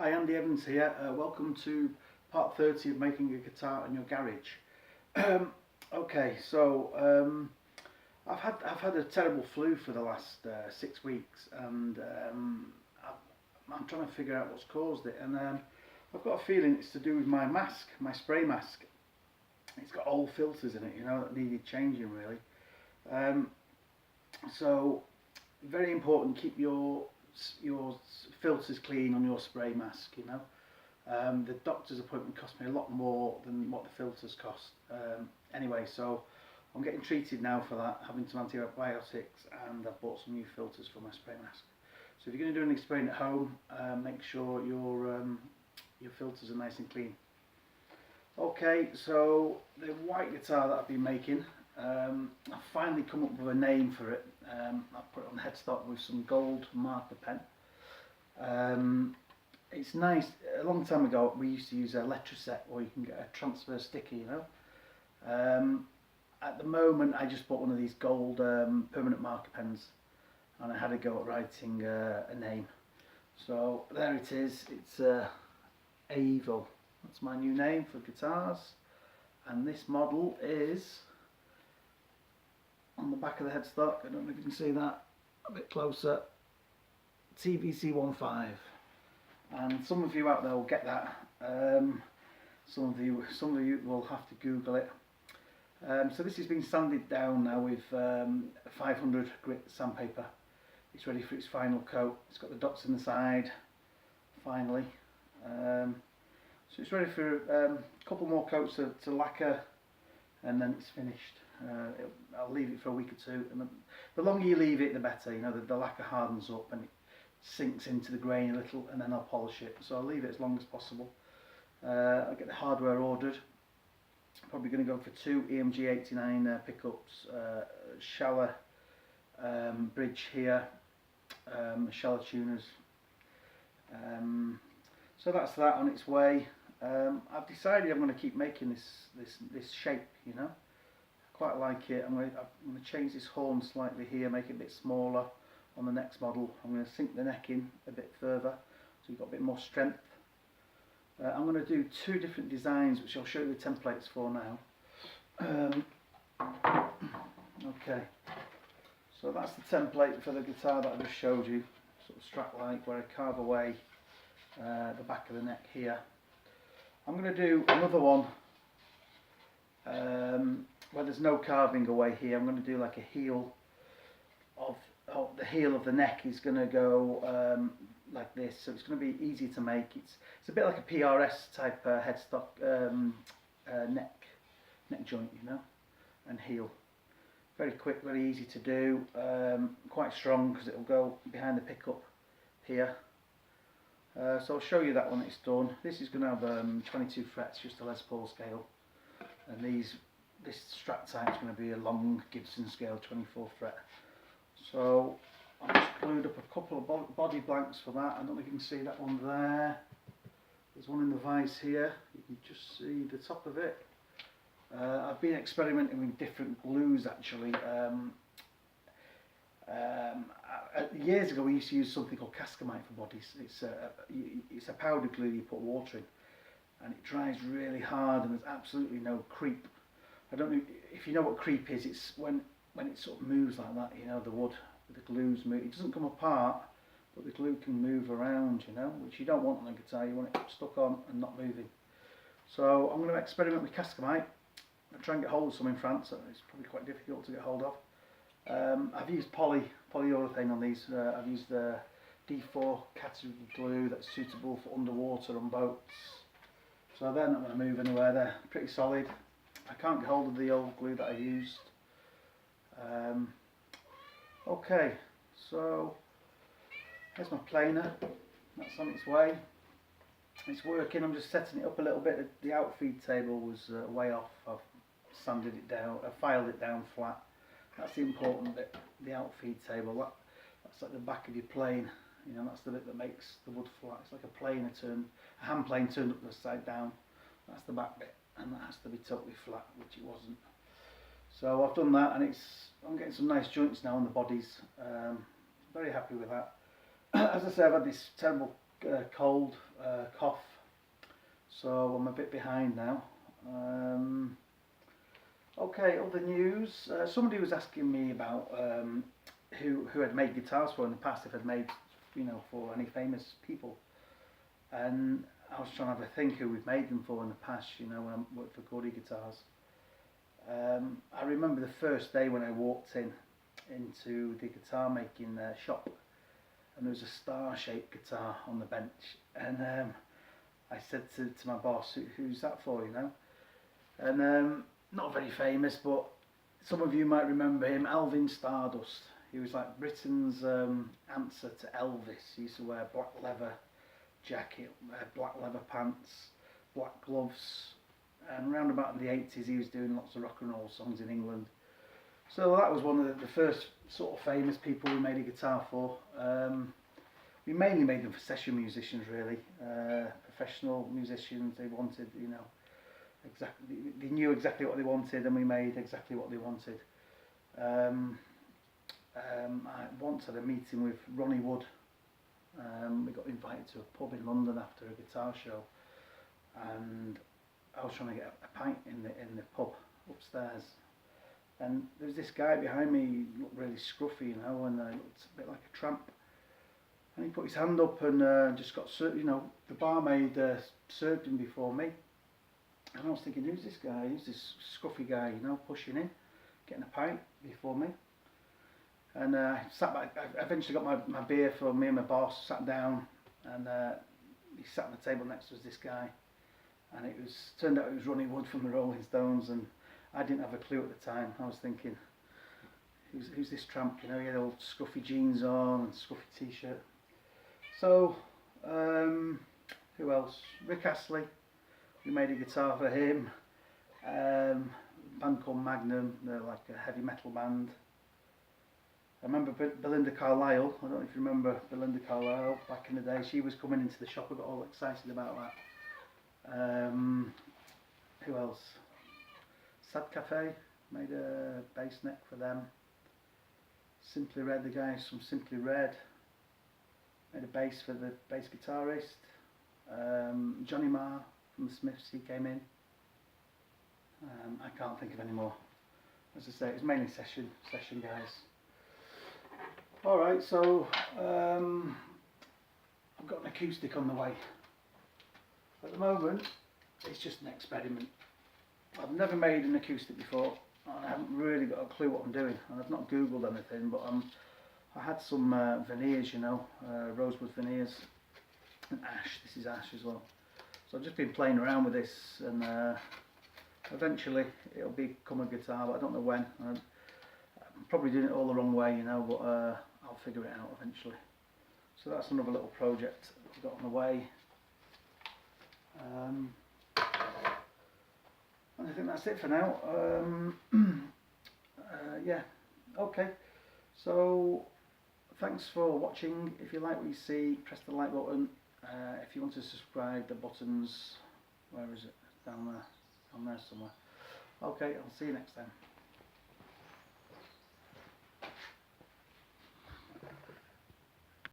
Hi, Andy Evans here. Welcome to part 30 of making a guitar in your garage. Okay, so I've had a terrible flu for the last 6 weeks, and I'm trying to figure out what's caused it. And I've got a feeling it's to do with my mask, my spray mask. It's got old filters in it, you know, that needed changing really. So very important, keep your filters clean on your spray mask, you know. The doctor's appointment cost me a lot more than what the filters cost. Anyway, so I'm getting treated now for that, having some antibiotics, and I've bought some new filters for my spray mask. So if you're going to do any spraying at home, make sure your filters are nice and clean. Okay, so the white guitar that I've been making, I've finally come up with a name for it. I've put it on the headstock with some gold marker pen. It's nice. A long time ago we used to use a letter set where you can get a transfer sticker, you know. At the moment I just bought one of these gold permanent marker pens, and I had a go at writing a name. So there it is, it's Aevo. That's my new name for guitars, and this model is on the back of the headstock. I don't know if you can see that a bit closer. Tvc15, and some of you out there will get that. Some of you will have to Google it. So this has been sanded down now with 500 grit sandpaper. It's ready for its final coat. It's got the dots in the side finally. So it's ready for a couple more coats to lacquer, and then it's finished. I'll leave it for a week or two, and the longer you leave it the better, you know. The lacquer hardens up and it sinks into the grain a little, and then I'll polish it. So I'll leave it as long as possible. I'll get the hardware ordered. Probably going to go for 2 EMG 89 pickups, shallow bridge here, shallow tuners. So that's that on its way. I've decided I'm going to keep making this shape, you know. Quite like it. I'm going to change this horn slightly here, make it a bit smaller on the next model. I'm going to sink the neck in a bit further so you've got a bit more strength. I'm going to do 2 different designs, which I'll show you the templates for now. Okay, so that's the template for the guitar that I just showed you, sort of strap-like, where I carve away the back of the neck here. I'm going to do another one where there's no carving away here. I'm going to do like a heel of the heel of the neck is going to go like this, so it's going to be easy to make. It's a bit like a PRS type headstock neck joint, you know, and heel. Very quick, very easy to do, quite strong because it will go behind the pickup here. So I'll show you that when it's done. This is going to have 22 frets, just a Les Paul scale, and this strap type is going to be a long Gibson scale, 24 fret. So I've just glued up a couple of body blanks for that. I don't know if you can see that one there. There's one in the vise here. You can just see the top of it. I've been experimenting with different glues actually. Years ago we used to use something called Cascamite for bodies. It's a powder glue you put water in, and it dries really hard, and there's absolutely no creep. I don't know if you know what creep is. It's when it sort of moves like that, you know, the wood, the glues move. It doesn't come apart, but the glue can move around, you know, which you don't want on a guitar. You want it stuck on and not moving. So I'm going to experiment with Cascamite. I'll try and get hold of some in France. So it's probably quite difficult to get hold of. I've used polyurethane on these. I've used the D4 category glue that's suitable for underwater on boats. So they're not going to move anywhere. They're pretty solid. I can't get hold of the old glue that I used. Okay, so there's my planer. That's on its way. It's working. I'm just setting it up a little bit. The outfeed table was way off. I've sanded it down. I filed it down flat. That's the important bit. The outfeed table. That's like the back of your plane. You know, that's the bit that makes the wood flat. It's like a hand plane turned upside down. That's the back bit, and that has to be totally flat, which it wasn't. So I've done that, and I'm getting some nice joints now on the bodies. Very happy with that. As I say, I've had this terrible cold. cough, so I'm a bit behind now. Okay, other news. Somebody was asking me about who had made guitars for in the past, if I'd made, you know, for any famous people. And I was trying to have a think who we've made them for in the past, you know, when I worked for Gordy Guitars. I remember the first day when I walked into the guitar making shop, and there was a star-shaped guitar on the bench, and I said to my boss, who's that for, you know? And not very famous, but some of you might remember him, Alvin Stardust. He was like Britain's answer to Elvis. He used to wear black leather jacket, black leather pants, black gloves, and around about in the 80s he was doing lots of rock and roll songs in England. So that was one of the first sort of famous people we made a guitar for. We mainly made them for session musicians, really. Professional musicians, they wanted, you know, exactly, they knew exactly what they wanted, and we made exactly what they wanted. I once had a meeting with Ronnie Wood. We got invited to a pub in London after a guitar show, and I was trying to get a pint in the pub upstairs, and there was this guy behind me. He looked really scruffy, you know, and looked a bit like a tramp. And he put his hand up and just got served. You know, the barmaid served him before me, and I was thinking, who's this guy? Who's this scruffy guy? You know, pushing in, getting a pint before me. And I sat back. I eventually got my beer for me and my boss. Sat down, and he sat on the table next to us. This guy, and turned out it was Ronnie Wood from the Rolling Stones, and I didn't have a clue at the time. I was thinking, who's this tramp? You know, he had old scruffy jeans on and scruffy t-shirt. So, who else? Rick Astley. We made a guitar for him. A band called Magnum. They're like a heavy metal band. I remember Belinda Carlisle. I don't know if you remember Belinda Carlisle back in the day. She was coming into the shop. I got all excited about that. Who else? Sad Cafe. Made a bass neck for them. Simply Red, the guys from Simply Red. Made a bass for the bass guitarist. Johnny Marr from the Smiths, he came in. I can't think of any more. As I say, it was mainly session guys. Alright, so I've got an acoustic on the way. At the moment, it's just an experiment. I've never made an acoustic before, and I haven't really got a clue what I'm doing, and I've not googled anything, but I had some veneers, you know, rosewood veneers, and ash. This is ash as well. So I've just been playing around with this, and eventually it'll become a guitar, but I don't know when. I'm probably doing it all the wrong way, you know, but I'll figure it out eventually. So that's another little project I've got on the way. And I think that's it for now. Yeah, okay. So thanks for watching. If you like what you see, press the like button. If you want to subscribe, the buttons, where is it? Down there somewhere. Okay, I'll see you next time.